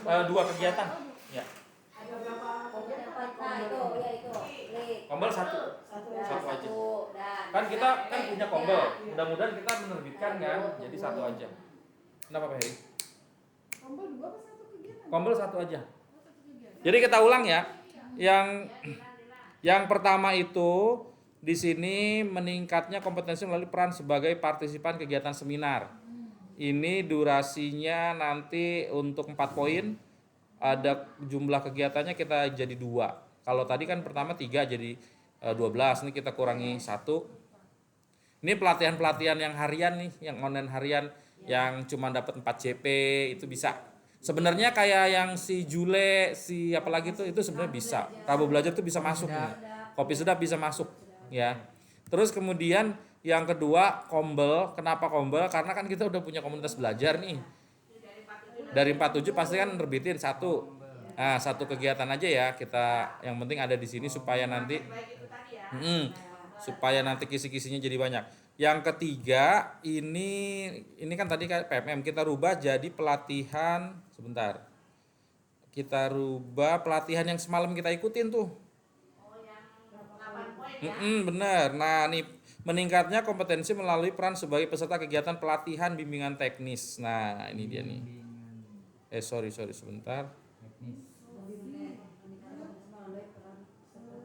Dua kegiatan. Ya. Kombel satu aja. Kan kita punya kombel. Mudah-mudahan kita menerbitkan kan, jadi satu aja. Kenapa Pak Heri? Kombel satu aja. Jadi kita ulang ya. Yang pertama itu di sini meningkatnya kompetensi melalui peran sebagai partisipan kegiatan seminar. Ini durasinya nanti untuk 4 poin. Ada jumlah kegiatannya kita jadi 2. Kalau tadi kan pertama 3 jadi 12. Ini kita kurangi 1. Ini pelatihan-pelatihan yang harian nih, yang online harian yang cuma dapat 4 JP itu bisa. Sebenarnya kayak yang si Jule, si apalagi itu sebenarnya bisa. Rabu belajar tuh bisa masuk nih. Kopi sudah bisa masuk ya. Terus kemudian yang kedua kombel. Kenapa kombel? Karena kan kita udah punya komunitas belajar nih. Dari 47 pasti kan nerbitin satu. Nah, satu kegiatan aja ya kita. Yang penting ada di sini supaya nanti kisi-kisinya jadi banyak. Yang ketiga ini kan tadi kan PMM kita rubah jadi pelatihan sebentar. Kita rubah pelatihan yang semalam kita ikutin tuh. Bener. Nah, nih meningkatnya kompetensi melalui peran sebagai peserta kegiatan pelatihan bimbingan teknis. Nah, ini dia nih. Sorry sebentar.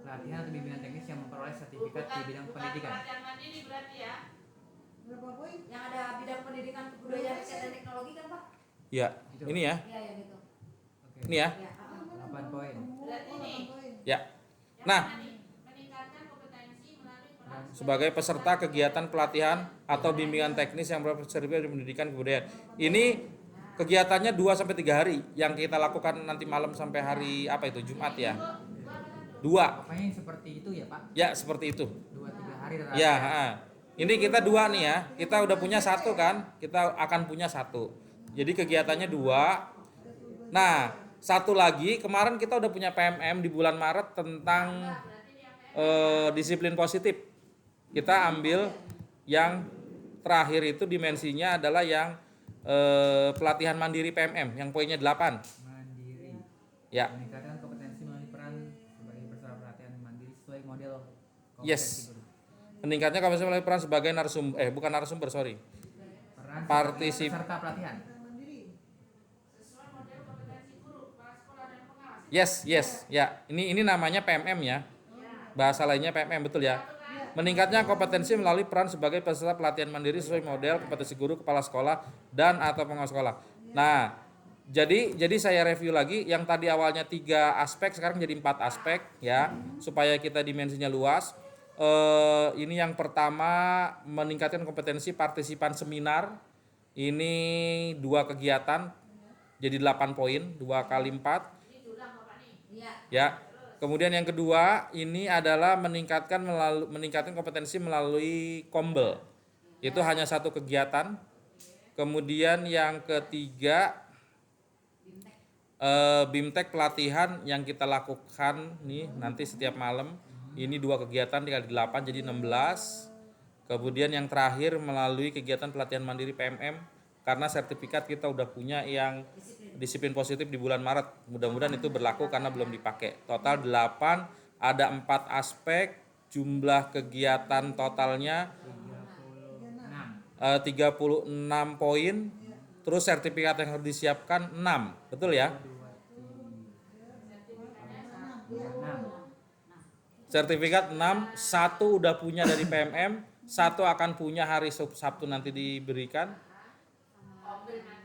Pelatihan atau bimbingan teknis yang memperoleh sertifikat di bidang pendidikan. Pelatihan mandiri berarti ya. Berapa poin? Yang ada bidang pendidikan kebudayaan dan teknologi kan Pak? Ya, Itu. ini ya. Iya yang itu. Oke. Ini ya. 8 poin. Berarti ini. Ya. Nah, Meningkatkan kompetensi melalui peran sebagai peserta kegiatan pelatihan atau bimbingan teknis yang bersertifikat di pendidikan kebudayaan. Ini kegiatannya 2 sampai 3 hari yang kita lakukan nanti malam sampai hari apa itu Jumat ya. 2. Pokoknya yang seperti itu ya Pak. Ya, seperti itu. 2-3 hari terakhir. Ya, ini kita 2 nih ya. Kita udah punya 1 kan? Kita akan punya 1. Jadi kegiatannya 2. Nah, 1 lagi kemarin kita udah punya PMM di bulan Maret tentang disiplin positif. Kita ambil yang terakhir itu dimensinya adalah yang pelatihan mandiri PMM yang poinnya 8. Mandiri. Ya. Meningkatkan kompetensi melalui peran sebagai peserta pelatihan mandiri sesuai model kompetensi Yes. guru. Meningkatnya kompetensi melalui peran sebagai Peran Partisip- peserta pelatihan. sesuai model kompetensi guru, kepala sekolah dan pengawas. Yes, ya. Ini namanya PMM ya. Bahasa lainnya PMM betul ya. Meningkatnya kompetensi melalui peran sebagai peserta pelatihan mandiri sesuai model kompetensi guru, kepala sekolah dan atau pengawas sekolah. Nah, jadi saya review lagi yang tadi awalnya 3 aspek sekarang jadi 4 aspek ya supaya kita dimensinya luas. Ini yang pertama meningkatkan kompetensi partisipan seminar. Ini 2 kegiatan jadi 8 poin, 2 kali 4. Ya. Kemudian yang kedua ini adalah meningkatkan kompetensi melalui kombel. Itu hanya 1 kegiatan. Kemudian yang ketiga BIMTEK pelatihan yang kita lakukan nih nanti setiap malam. Ini 2 kegiatan dikali 8 jadi 16. Kemudian yang terakhir melalui kegiatan pelatihan mandiri PMM karena sertifikat kita udah punya yang disiplin positif di bulan Maret. Mudah-mudahan itu berlaku karena belum dipakai. Total 8, ada 4 aspek, jumlah kegiatan totalnya 36 poin. Terus sertifikat yang harus disiapkan 6. Betul ya? Sertifikat 6, 1 udah punya dari PMM, 1 akan punya hari Sabtu nanti diberikan.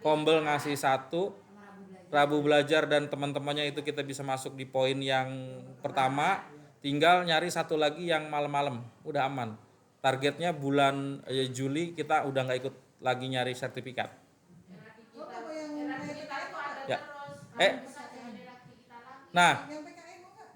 Kombel ngasih 1. Rabu belajar dan teman-temannya itu kita bisa masuk di poin yang pertama. Tinggal nyari 1 lagi yang malam-malam. Udah aman. Targetnya bulan Juli kita udah nggak ikut lagi nyari sertifikat. Ya. Nah, Yang PKN mau nggak?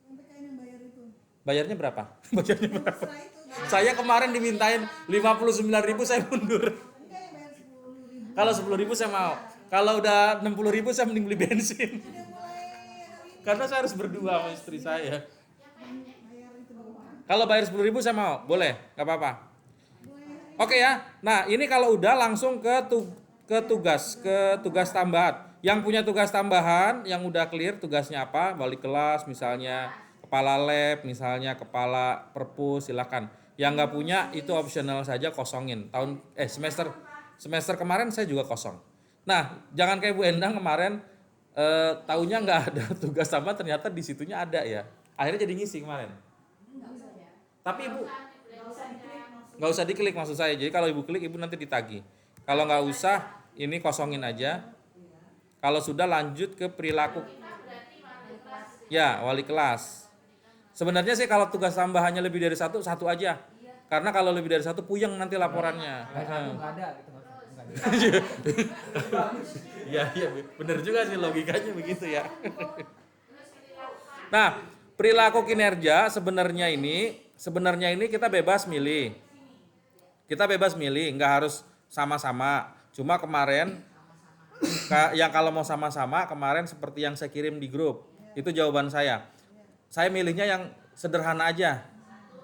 Yang PKN yang bayar itu. bayarnya berapa? Bayarnya berapa? Setelah itu kan? Saya kemarin dimintain 59.000 saya mundur. Enggak yang bayar 10.000. Kalau 10.000 saya mau. Kalau udah 60.000 saya mending beli bensin. Udah mulai hari ini Karena saya harus berdua sama istri saya. bayar itu doang. Kalau bayar 10.000 saya mau, boleh, nggak apa-apa. Mulai hari Oke ya. Nah ini kalau udah langsung ke ke tugas tambahan. Yang punya tugas tambahan, yang udah clear tugasnya apa, wali kelas misalnya, kepala lab misalnya, kepala perpus, silakan. Yang nggak punya itu optional saja, kosongin. Semester kemarin saya juga kosong. Nah, jangan kayak Bu Endang kemarin tahunya nggak ada tugas tambahan, ternyata di situnya ada ya. Akhirnya jadi ngisi kemarin. Tapi Ibu nggak usah diklik maksud saya. Jadi kalau Ibu klik, Ibu nanti ditagih. Kalau nggak usah, ini kosongin aja. Kalau sudah lanjut ke perilaku. Ya, wali kelas. Sebenarnya sih kalau tugas tambahannya lebih dari satu aja. Karena kalau lebih dari satu puyeng nanti laporannya. Kayak satu nggak ada gitu nggak ada. Iya, bener juga sih logikanya begitu ya. Nah, perilaku kinerja sebenarnya ini kita bebas milih. Kita bebas milih, nggak harus sama-sama. Cuma kemarin yang kalau mau sama-sama kemarin seperti yang saya kirim di grup, itu jawaban saya. Saya milihnya yang sederhana aja.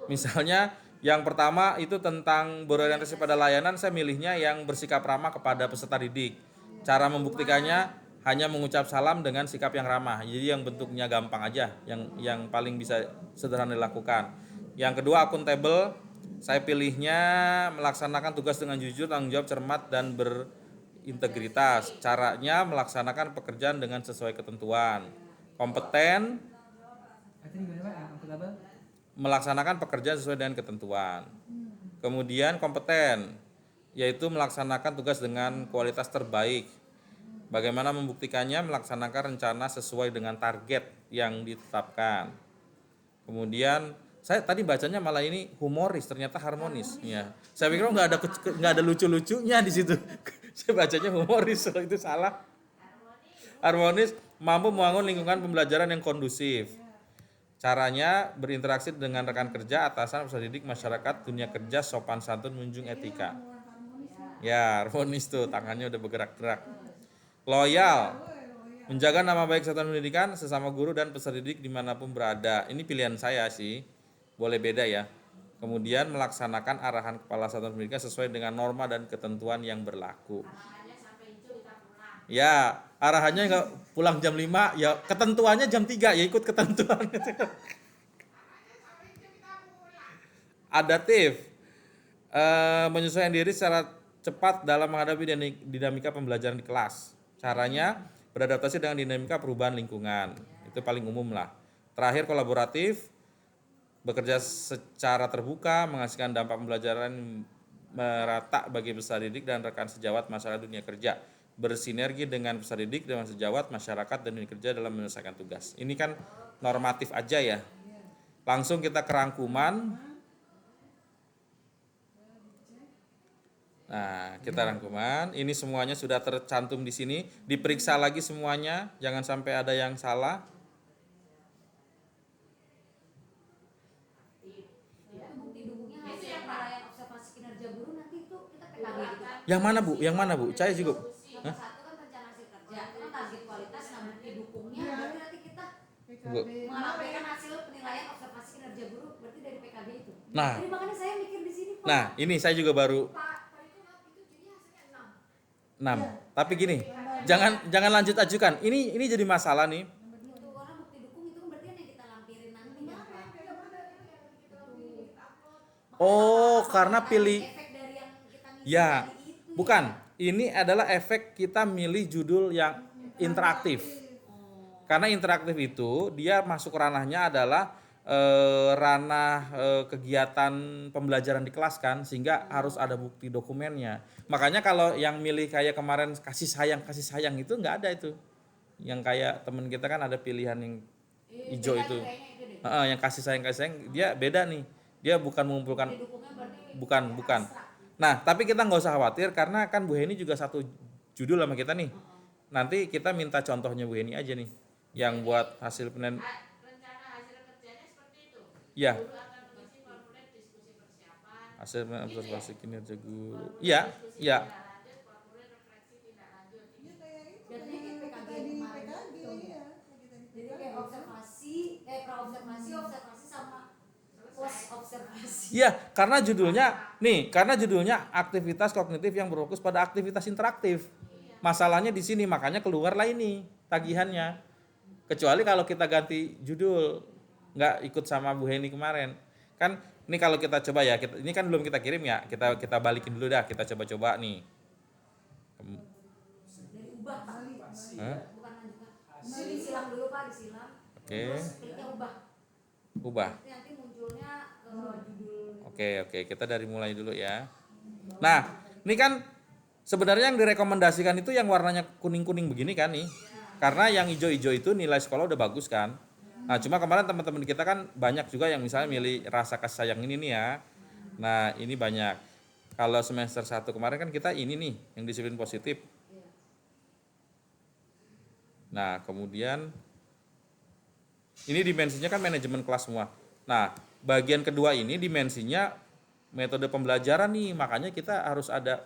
Misalnya yang pertama itu tentang berorientasi pada layanan, saya milihnya yang bersikap ramah kepada peserta didik. Cara membuktikannya hanya mengucap salam dengan sikap yang ramah. Jadi yang bentuknya gampang aja, yang paling bisa sederhana dilakukan. Yang kedua akuntabel, saya pilihnya melaksanakan tugas dengan jujur, tanggung jawab, cermat dan berintegritas. Caranya melaksanakan pekerjaan dengan sesuai ketentuan. Kompeten, Tadi gimana Pak? Yang akuntabel? melaksanakan pekerjaan sesuai dengan ketentuan. Kemudian kompeten, yaitu melaksanakan tugas dengan kualitas terbaik. Bagaimana membuktikannya? Melaksanakan rencana sesuai dengan target yang ditetapkan. Kemudian saya tadi bacanya malah ini humoris, ternyata harmonis. Ya, saya pikir nggak ada lucu-lucunya di situ. Saya bacanya humoris, itu salah. Harmonis, mampu membangun lingkungan pembelajaran yang kondusif. Caranya berinteraksi dengan rekan kerja, atasan, peserta didik, masyarakat, dunia kerja, sopan santun, menjunjung etika. Ya, harmonis tuh, tangannya udah bergerak-gerak. Loyal, menjaga nama baik satuan pendidikan, sesama guru dan peserta didik dimanapun berada. Ini pilihan saya sih, boleh beda ya. Kemudian melaksanakan arahan kepala satuan pendidikan sesuai dengan norma dan ketentuan yang berlaku. Ya, arahannya nggak pulang jam 5, ya ketentuannya jam 3, ya ikut ketentuan. Adaptif, menyesuaikan diri secara cepat dalam menghadapi dinamika pembelajaran di kelas. Caranya beradaptasi dengan dinamika perubahan lingkungan. Itu paling umum lah. Terakhir kolaboratif, bekerja secara terbuka, menghasilkan dampak pembelajaran merata bagi peserta didik dan rekan sejawat masyarakat dunia kerja. Bersinergi dengan peserta didik, dengan sejawat, masyarakat dan dunia kerja dalam menyelesaikan tugas. Ini kan normatif aja ya. Langsung kita ke rangkuman. Nah, kita rangkuman. Ini semuanya sudah tercantum di sini. Diperiksa lagi semuanya, jangan sampai ada yang salah. Bukti dukungnya hasil penilaian observasi kinerja guru nanti itu kita PKB gitu. Yang mana Bu? Yang mana Bu? Saya juga. Nomor satu kan rencana hasil kerja, itu kan target kualitas, nah bukti dukungnya berarti nanti kita Bu. mengabaikan hasil penilaian observasi kinerja guru berarti dari PKB itu. Nah. Jadi makanya saya mikir di sini Pak. Nah, ini saya juga baru Pak itu jadi hasilnya 6. Tapi gini, jangan lanjut ajukan. Ini jadi masalah nih. 6. Itu karena bukti dukung itu kan berarti yang kita lampirin nantinya Pak. Oh, karena pilih. Efek dari yang kita ngisi Ya, tadi itu. bukan. Ini adalah efek kita milih judul yang interaktif. Karena interaktif itu dia masuk ranahnya adalah ranah kegiatan pembelajaran di kelas kan, sehingga harus ada bukti dokumennya. Makanya kalau yang milih kayak kemarin kasih sayang itu nggak ada itu. Yang kayak temen kita kan ada pilihan yang hijau itu. Yang kasih sayang dia beda nih. Dia bukan mengumpulkan, bukan. Nah, tapi kita nggak usah khawatir karena kan Bu Heni juga satu judul sama kita nih. Nanti kita minta contohnya Bu Heni aja nih, yang buat hasil penelitian. Rencana hasil kerjanya seperti itu. Ya. Guru akan mengisi formulir diskusi persiapan. Hasil observasi kinerja guru. Iya. Tindak lanjut, formulir refleksi tindak lanjut. Ya kayak itu. Jadinya kayak PKB Tadi kemarin PKB itu. ya. Jadi kayak observasi, pra-observasi, observasi sama post observasi. Iya, karena judulnya aktivitas kognitif yang berfokus pada aktivitas interaktif. Masalahnya di sini, makanya keluarlah ini tagihannya. Kecuali kalau kita ganti judul, nggak ikut sama Bu Heni kemarin. Kan ini kalau kita coba ya, ini kan belum kita kirim ya, kita balikin dulu dah, kita coba-coba nih. Dari ubah Pak. Hah? Bukan lanjutan. Disilam dulu Pak, disilam. Oke. Terus kliknya ubah. Ubah. Nanti munculnya judul. Oke, kita dari mulai dulu ya. Nah, ini kan sebenarnya yang direkomendasikan itu yang warnanya kuning-kuning begini kan nih. Karena yang hijau-hijau itu nilai sekolah udah bagus kan. Nah, cuma kemarin teman-teman kita kan banyak juga yang misalnya milih rasa kasih sayang ini nih ya. Nah, ini banyak. Kalau semester 1 kemarin kan kita ini nih, yang disiplin positif. Nah, kemudian ini dimensinya kan manajemen kelas semua. Nah, bagian kedua ini dimensinya metode pembelajaran nih, makanya kita harus ada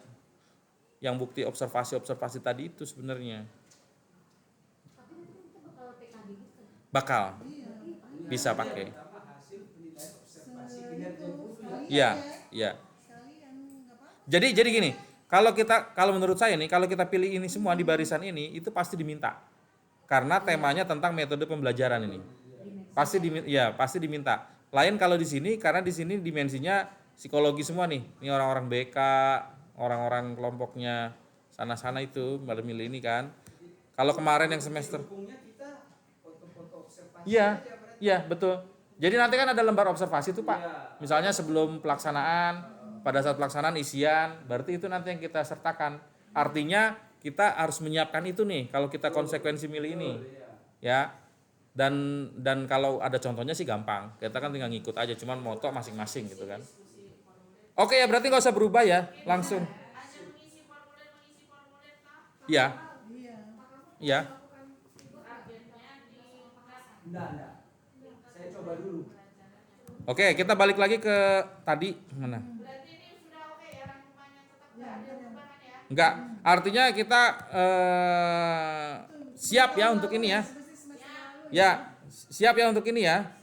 yang bukti observasi tadi itu sebenarnya. Tapi nanti kita bakal PKD gitu. Bakal bisa pakai. Iya. Iya. Sekalian nggak apa-apa. Jadi gini, kalau menurut saya nih, kalau kita pilih ini semua di barisan ini itu pasti diminta. Karena temanya tentang metode pembelajaran ini. Pasti diminta. Lain kalau di sini, karena di sini dimensinya psikologi semua nih. Ini orang-orang BK, orang-orang kelompoknya sana-sana itu pada milih ini kan. Kalau kemarin yang semester Iya, betul. Jadi nanti kan ada lembar observasi tuh Pak. Misalnya sebelum pelaksanaan, pada saat pelaksanaan isian, berarti itu nanti yang kita sertakan. Artinya kita harus menyiapkan itu nih kalau kita konsekuensi milih ini. Ya. Dan kalau ada contohnya sih gampang. Kita kan tinggal ngikut aja, cuman moto masing-masing gitu kan. Oke ya, berarti nggak usah berubah ya, langsung. Hanya mengisi formulir kah? Iya. Iya. Iya. Agennya di Enggak. Saya coba dulu. Oke, kita balik lagi ke tadi mana? berarti ini sudah oke ya, rangkumannya tetap nggak ada perubahan ya? Enggak, artinya kita siap ya untuk ini ya. Ya, siap ya untuk ini ya. Rekam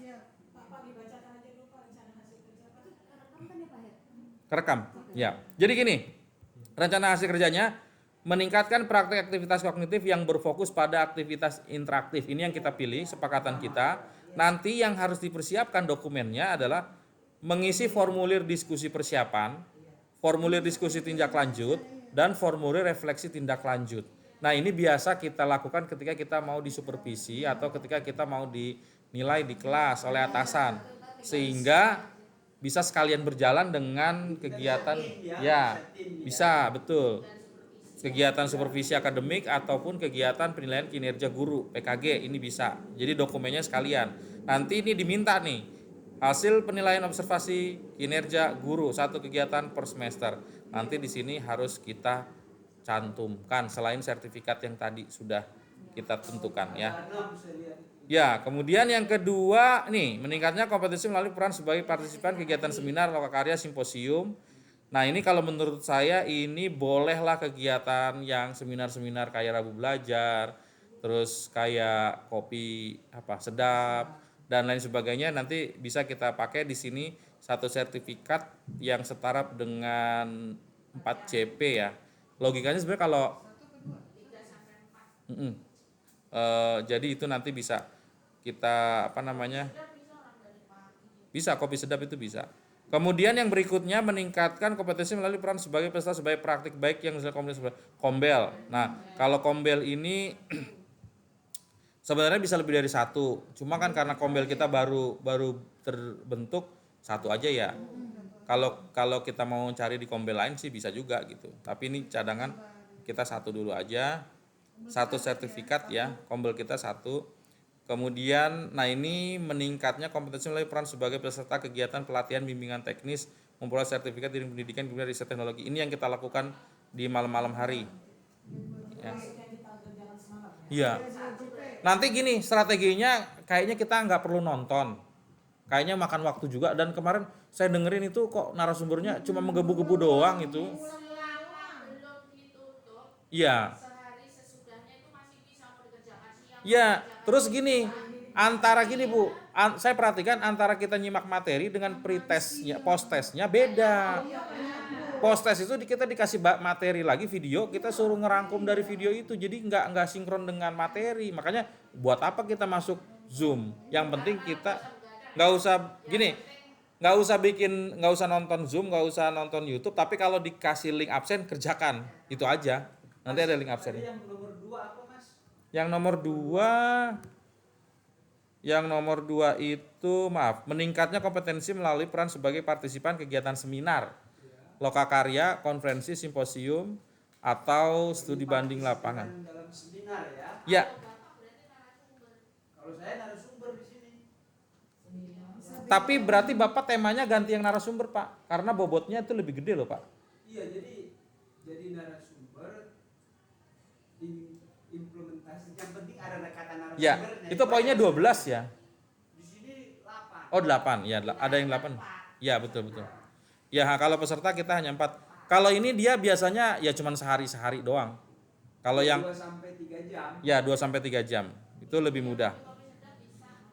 kan ya Pak ya? Kerekam. Ya. Jadi gini, rencana hasil kerjanya meningkatkan praktek aktivitas kognitif yang berfokus pada aktivitas interaktif. Ini yang kita pilih, sepakatan kita. Nanti yang harus dipersiapkan dokumennya adalah mengisi formulir diskusi persiapan, formulir diskusi tindak lanjut, dan formulir refleksi tindak lanjut. Nah, ini biasa kita lakukan ketika kita mau disupervisi atau ketika kita mau dinilai di kelas oleh atasan. Sehingga bisa sekalian berjalan dengan kegiatan, ya bisa, betul. Kegiatan supervisi akademik ataupun kegiatan penilaian kinerja guru PKG ini bisa. Jadi dokumennya sekalian. Nanti ini diminta nih hasil penilaian observasi kinerja guru satu kegiatan per semester. Nanti di sini harus kita cantumkan selain sertifikat yang tadi sudah kita tentukan ya. Ya, kemudian yang kedua nih, meningkatnya kompetensi melalui peran sebagai partisipan kegiatan seminar, lokakarya, simposium. Nah, ini kalau menurut saya ini bolehlah kegiatan yang seminar-seminar kayak Rabu Belajar, terus kayak kopi sedap dan lain sebagainya, nanti bisa kita pakai di sini satu sertifikat yang setara dengan 4 CP ya. Logikanya sebenarnya kalau jadi itu nanti bisa kita bisa kopi sedap itu bisa. Kemudian yang berikutnya meningkatkan kompetensi melalui peran sebagai peserta sebagai praktik baik yang dilakukan Kombel. Nah, kalau Kombel ini sebenarnya bisa lebih dari satu. Cuma kan karena Kombel kita baru terbentuk satu aja ya. Kalau kita mau cari di Kombel lain sih bisa juga gitu. Tapi ini cadangan kita satu dulu aja. Satu sertifikat ya, Kombel kita satu. Kemudian, nah ini meningkatnya kompetensi melalui peran sebagai peserta kegiatan pelatihan bimbingan teknis, memperoleh sertifikat di pendidikan kemudian riset teknologi. Ini yang kita lakukan di malam-malam hari. Ya. Iya. Nanti gini, strateginya kayaknya kita nggak perlu nonton. Kayaknya makan waktu juga. Dan kemarin saya dengerin itu kok narasumbernya cuma menggebu-gebu doang itu. Selama belum ditutup, Iya. sehari sesudahnya itu masih bisa mau dikerjakan siang. Ya, terus gini, antara gini Bu, saya perhatikan antara kita nyimak materi dengan pretestnya, post-testnya beda. Post-test itu kita dikasih materi lagi video, kita suruh ngerangkum dari video itu, jadi nggak sinkron dengan materi. Makanya buat apa kita masuk Zoom? Yang penting kita nggak usah nonton Zoom, nggak usah nonton YouTube, tapi kalau dikasih link absen kerjakan, itu aja. Nanti ada link absen. Yang nomor 2 apa, Mas? Yang nomor dua itu meningkatnya kompetensi melalui peran sebagai partisipan kegiatan seminar, lokakarya, konferensi, simposium, atau studi banding lapangan. Dalam seminar ya. Ya, Kalau saya narasumber di sini. tapi berarti Bapak temanya ganti yang narasumber, Pak, karena bobotnya itu lebih gede loh, Pak. Iya, jadi narasumber implementasi yang penting ada kata narasumbernya. Ya, itu poinnya 12 ya. Di sini 8. Oh 8, ya ada yang 8. Ya betul. Ya kalau peserta kita hanya 4. Kalau ini dia biasanya ya cuma sehari doang. Kalau yang 2 sampai 3 jam. ya 2 sampai 3 jam itu lebih mudah.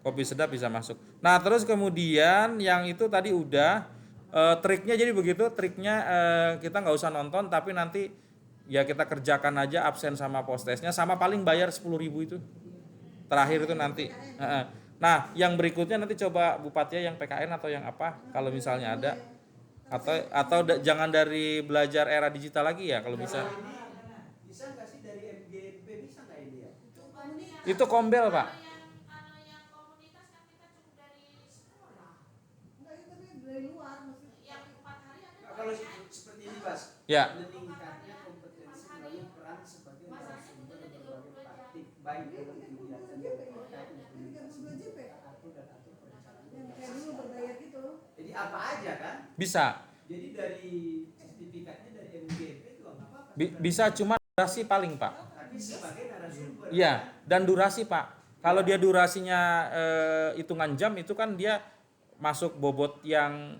Kopi sedap bisa masuk. Nah terus kemudian yang itu tadi udah triknya jadi begitu. Triknya kita nggak usah nonton tapi nanti ya kita kerjakan aja absen sama post-testnya sama paling bayar 10.000 itu. Terakhir itu nanti. Nah yang berikutnya nanti coba Bupati yang PKN atau yang apa kalau misalnya ada. Atau jangan dari belajar era digital lagi ya kalau bisa. Bisa nggak sih dari MGP bisa nggak ini ya? Itu kombel Pak. yang komunitas kan kita cukup dari sekolah. Enggak, itu tapi dari luar maksudnya. Yang 4 hari ada Nah, kalau seperti ini, Bas. Ya. Meningkatnya kompetensi melalui peran sebagai narasumber berbagai praktik baik dalam kegiatan yang terkait implementasi 32 JP. atur dan atur perencanaan. Yang kayak dulu berbayar gitu. Jadi apa aja kan? Bisa. Jadi dari sertifikatnya dari MGP juga nggak apa-apa. Bisa cuma durasi paling Pak. Tapi sebagai narasumber. Iya, dan durasi Pak. Kalau dia durasinya hitungan jam itu kan dia masuk bobot yang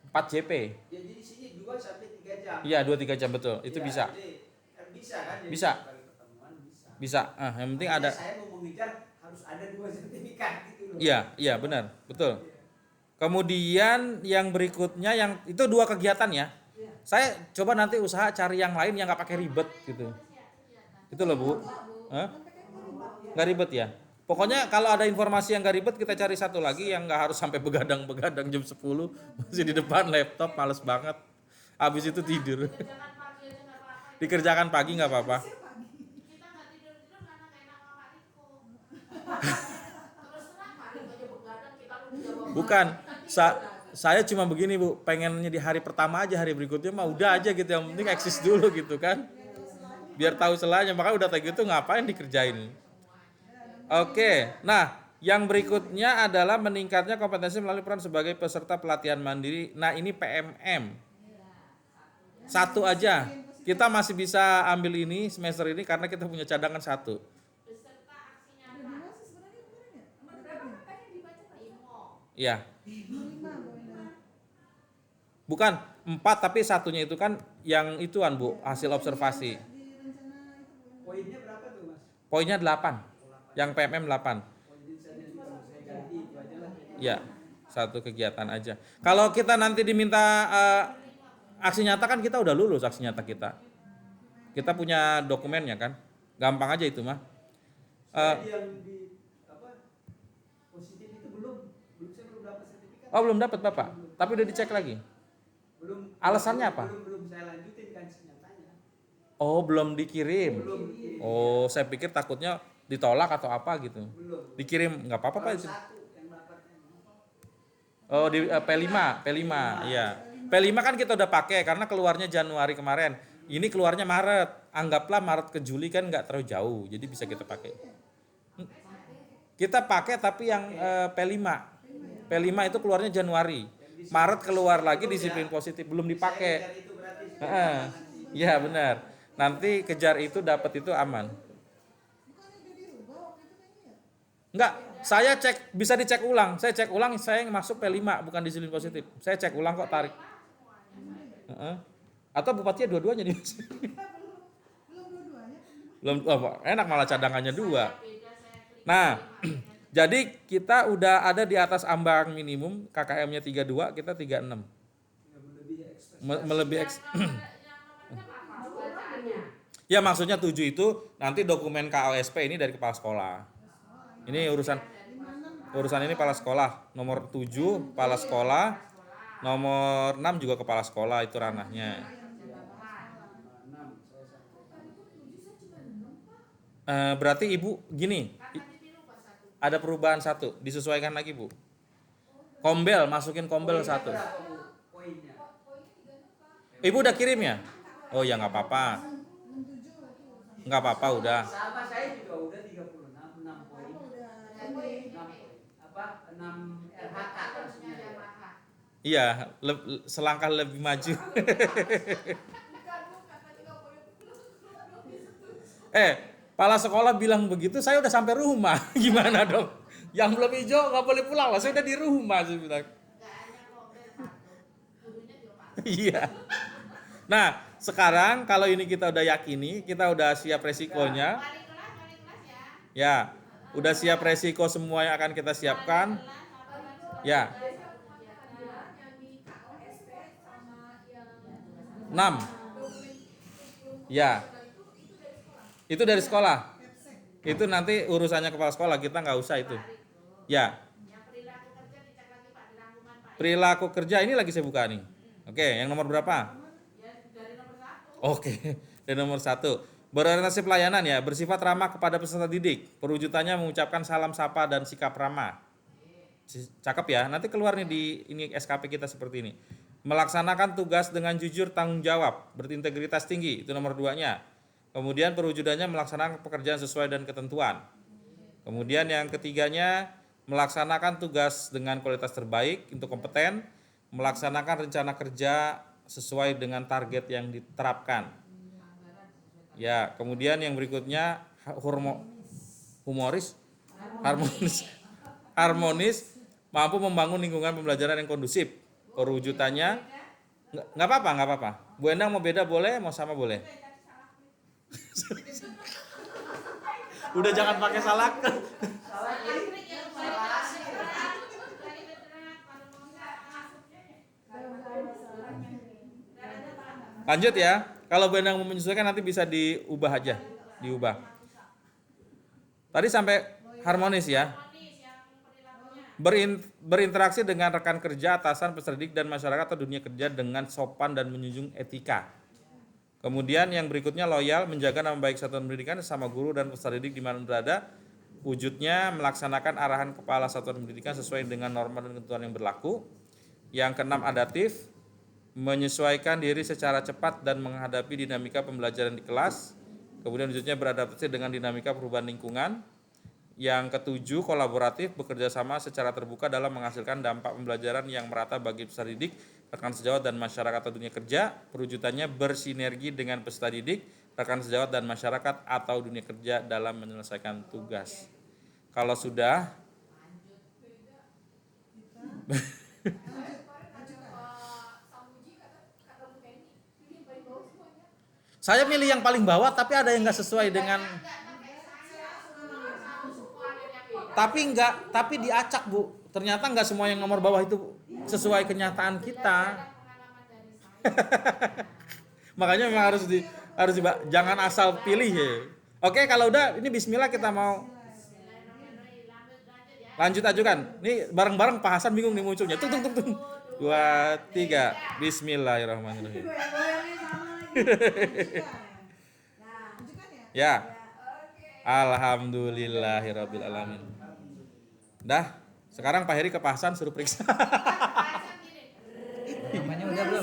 4 JP. Jadi di sini 2 sampai 3 jam. Iya, 2-3 jam betul. Itu Ya, bisa. Jadi, bisa kan? Jadi Bisa. sebagai pertemuan bisa. Bisa. Yang penting ada. Makanya saya mau mengejar harus ada 2 sertifikat gitu loh. Iya, benar. Betul. Kemudian yang berikutnya yang itu 2 kegiatan ya. Saya coba nanti usaha cari yang lain yang nggak pakai ribet gitu. Itu loh Bu. Hah? Nggak ribet ya. Pokoknya kalau ada informasi yang nggak ribet kita cari satu lagi yang nggak harus sampai begadang jam 10 masih di depan laptop males banget. Habis itu tidur. Jangan pagi aja nggak apa-apa. Dikerjakan pagi nggak apa-apa. Kita nggak tidur karena nggak enak sama Pak Riko. Terus terang Pak Riko aja begadang kita lu jawab. Bukan. Saya cuma begini Bu, pengennya di hari pertama aja, hari berikutnya mah udah aja gitu, yang penting eksis dulu gitu kan. Biar tahu selanya, makanya udah kayak gitu ngapain dikerjain. Oke, nah yang berikutnya adalah meningkatnya kompetensi melalui peran sebagai peserta pelatihan mandiri. Nah ini PMM. Satu aja, kita masih bisa ambil ini semester ini karena kita punya cadangan 1. Beserta aksi Ada nyata. 2 sih sebenarnya kemarin ya. Sama ada Berapa berapa? makanya dibaca Pak Imo. Ya, 5 poinnya. bukan 4 tapi satunya itu kan yang ituan Bu, hasil observasi. Di rencana itu Poinnya berapa tuh, Mas? Poinnya 8. Yang PMM 8. Poin saya ganti itu aja lah. Ya, satu kegiatan aja. Kalau kita nanti diminta aksi nyata kan kita udah lulus aksi nyata kita. Kita punya dokumennya kan. Gampang aja itu mah. Yang di apa? Positif itu saya belum dapat sertifikat. Oh, belum dapat Bapak. Tapi udah dicek lagi. Belum. Alasannya apa? Belum saya lanjutin kan senyatanya. Oh, belum dikirim. Belum dikirim. Oh, saya pikir takutnya ditolak atau apa gitu. Belum. Dikirim nggak apa-apa Pak Baru itu. satu yang dapatnya. Oh, di P5, iya. P5 kan kita udah pakai karena keluarnya Januari kemarin. Ini keluarnya Maret. Anggaplah Maret ke Juli kan nggak terlalu jauh, jadi bisa kita pakai. Kita pakai tapi yang P5. P5 itu keluarnya Januari. Maret keluar lagi disiplin positif, belum dipakai. Kejar itu berarti. Iya benar. Nanti kejar itu dapat itu aman. bukannya udah dirubah waktu itu kayaknya ya. Enggak, saya cek, bisa dicek ulang. Saya cek ulang, saya yang masuk P5 bukan disiplin positif. Saya cek ulang kok tarik. Atau bupatinya dua-duanya nih. Belum dua-duanya. Belum, enak malah cadangannya 2. Nah, Jadi kita udah ada di atas ambang minimum, KKM-nya 32, kita 36. Melebihi ekspektasi. Melebihi Yang nomornya apa bacaannya? Ya maksudnya 7 itu nanti dokumen KOSP ini dari kepala sekolah. Ini urusan ini kepala sekolah. Nomor 7 kepala sekolah, nomor 6 juga kepala sekolah, itu ranahnya. 6 saya satu. Berarti Ibu gini, ada perubahan satu, disesuaikan lagi Bu. Kombel, masukin kombel satu. Berapa, Bu, poinnya? Ibu udah kirim ya? Oh ya nggak apa-apa. Nggak apa-apa udah. Sama saya juga udah 36 6 poin. 6 apa? 6 RHK harusnya ya. Iya, selangkah lebih maju. Kepala sekolah bilang begitu, saya udah sampai rumah. Gimana dong? Yang belum hijau nggak boleh pulang lah, saya udah di rumah saya bilang. Nggak hanya kombel Pak, gurunya juga Pak. Iya. Nah, sekarang kalau ini kita udah yakini, kita udah siap resikonya. Wali kelas ya. Ya, udah siap resiko semua yang akan kita siapkan. Ya. 6. Ya. Itu dari sekolah. Itu nanti urusannya kepala sekolah, kita nggak usah itu. Ya. Yang perilaku kerja dicek lagi Pak di rangkuman Pak. Perilaku kerja ini lagi saya buka nih. Oke, yang nomor berapa? Ya dari nomor 1. Oke, dan nomor 1. Berorientasi pelayanan ya, bersifat ramah kepada peserta didik. Perwujudannya mengucapkan salam sapa dan sikap ramah. Cakep ya, nanti keluar nih di ini SKP kita seperti ini. Melaksanakan tugas dengan jujur, tanggung jawab, berintegritas tinggi, itu nomor 2-nya. Kemudian perwujudannya melaksanakan pekerjaan sesuai dan ketentuan. Kemudian yang ketiganya, melaksanakan tugas dengan kualitas terbaik, untuk kompeten, melaksanakan rencana kerja sesuai dengan target yang diterapkan. Ya, kemudian yang berikutnya harmonis, mampu membangun lingkungan pembelajaran yang kondusif. Perwujudannya nggak apa-apa. Bu Endang mau beda boleh, mau sama boleh. Udah jangan pakai salak. Lanjut ya. Kalau Bu Endang mau menyesuaikan nanti bisa diubah aja, diubah. Tadi sampai harmonis ya. Berinteraksi dengan rekan kerja, atasan, peserta didik dan masyarakat atau dunia kerja dengan sopan dan menjunjung etika. Kemudian yang berikutnya loyal, menjaga nama baik satuan pendidikan sama guru dan peserta didik di mana berada. Wujudnya melaksanakan arahan kepala satuan pendidikan sesuai dengan norma dan ketentuan yang berlaku. Yang keenam adaptif, menyesuaikan diri secara cepat dan menghadapi dinamika pembelajaran di kelas. Kemudian wujudnya beradaptasi dengan dinamika perubahan lingkungan. Yang ketujuh kolaboratif, bekerja sama secara terbuka dalam menghasilkan dampak pembelajaran yang merata bagi peserta didik, rekan sejawat dan masyarakat atau dunia kerja. Perwujudannya bersinergi dengan peserta didik, rekan sejawat dan masyarakat atau dunia kerja dalam menyelesaikan tugas. Kalau sudah saya milih yang paling bawah, tapi ada yang nggak sesuai dengan. Tapi diacak Bu. Ternyata nggak semua yang nomor bawah itu sesuai kenyataan kita. Makanya memang jangan asal pilih ya. Oke, kalau udah ini bismillah kita mau lanjut ajukan. Ini bareng-bareng Pak Hasan bingung nih munculnya. Tung. 2, 3. Bismillahirrahmanirrahim. Ya. Alhamdulillahirabbil alamin. Dah, sekarang Pak Heri ke Pak Hasan suruh periksa. Namanya udah belum?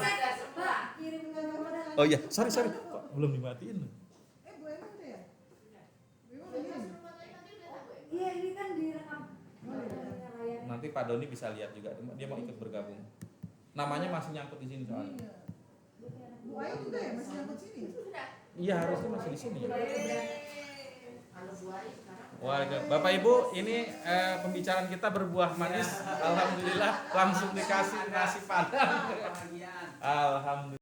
Oh iya, sorry. Kok belum dimatiin? Bu Emang udah ya? Bu Emang udah ini? Iya, ini kan direkam. Nanti Pak Doni bisa lihat juga, dia mau ikut bergabung. Namanya masih nyangkut di sini soalnya. Bu Ayu juga ya masih nyangkut sini? Iya, harusnya masih di sini ya. Wah, Bapak Ibu, ini pembicaraan kita berbuah manis. Alhamdulillah langsung dikasih nasi padang. Alhamdulillah.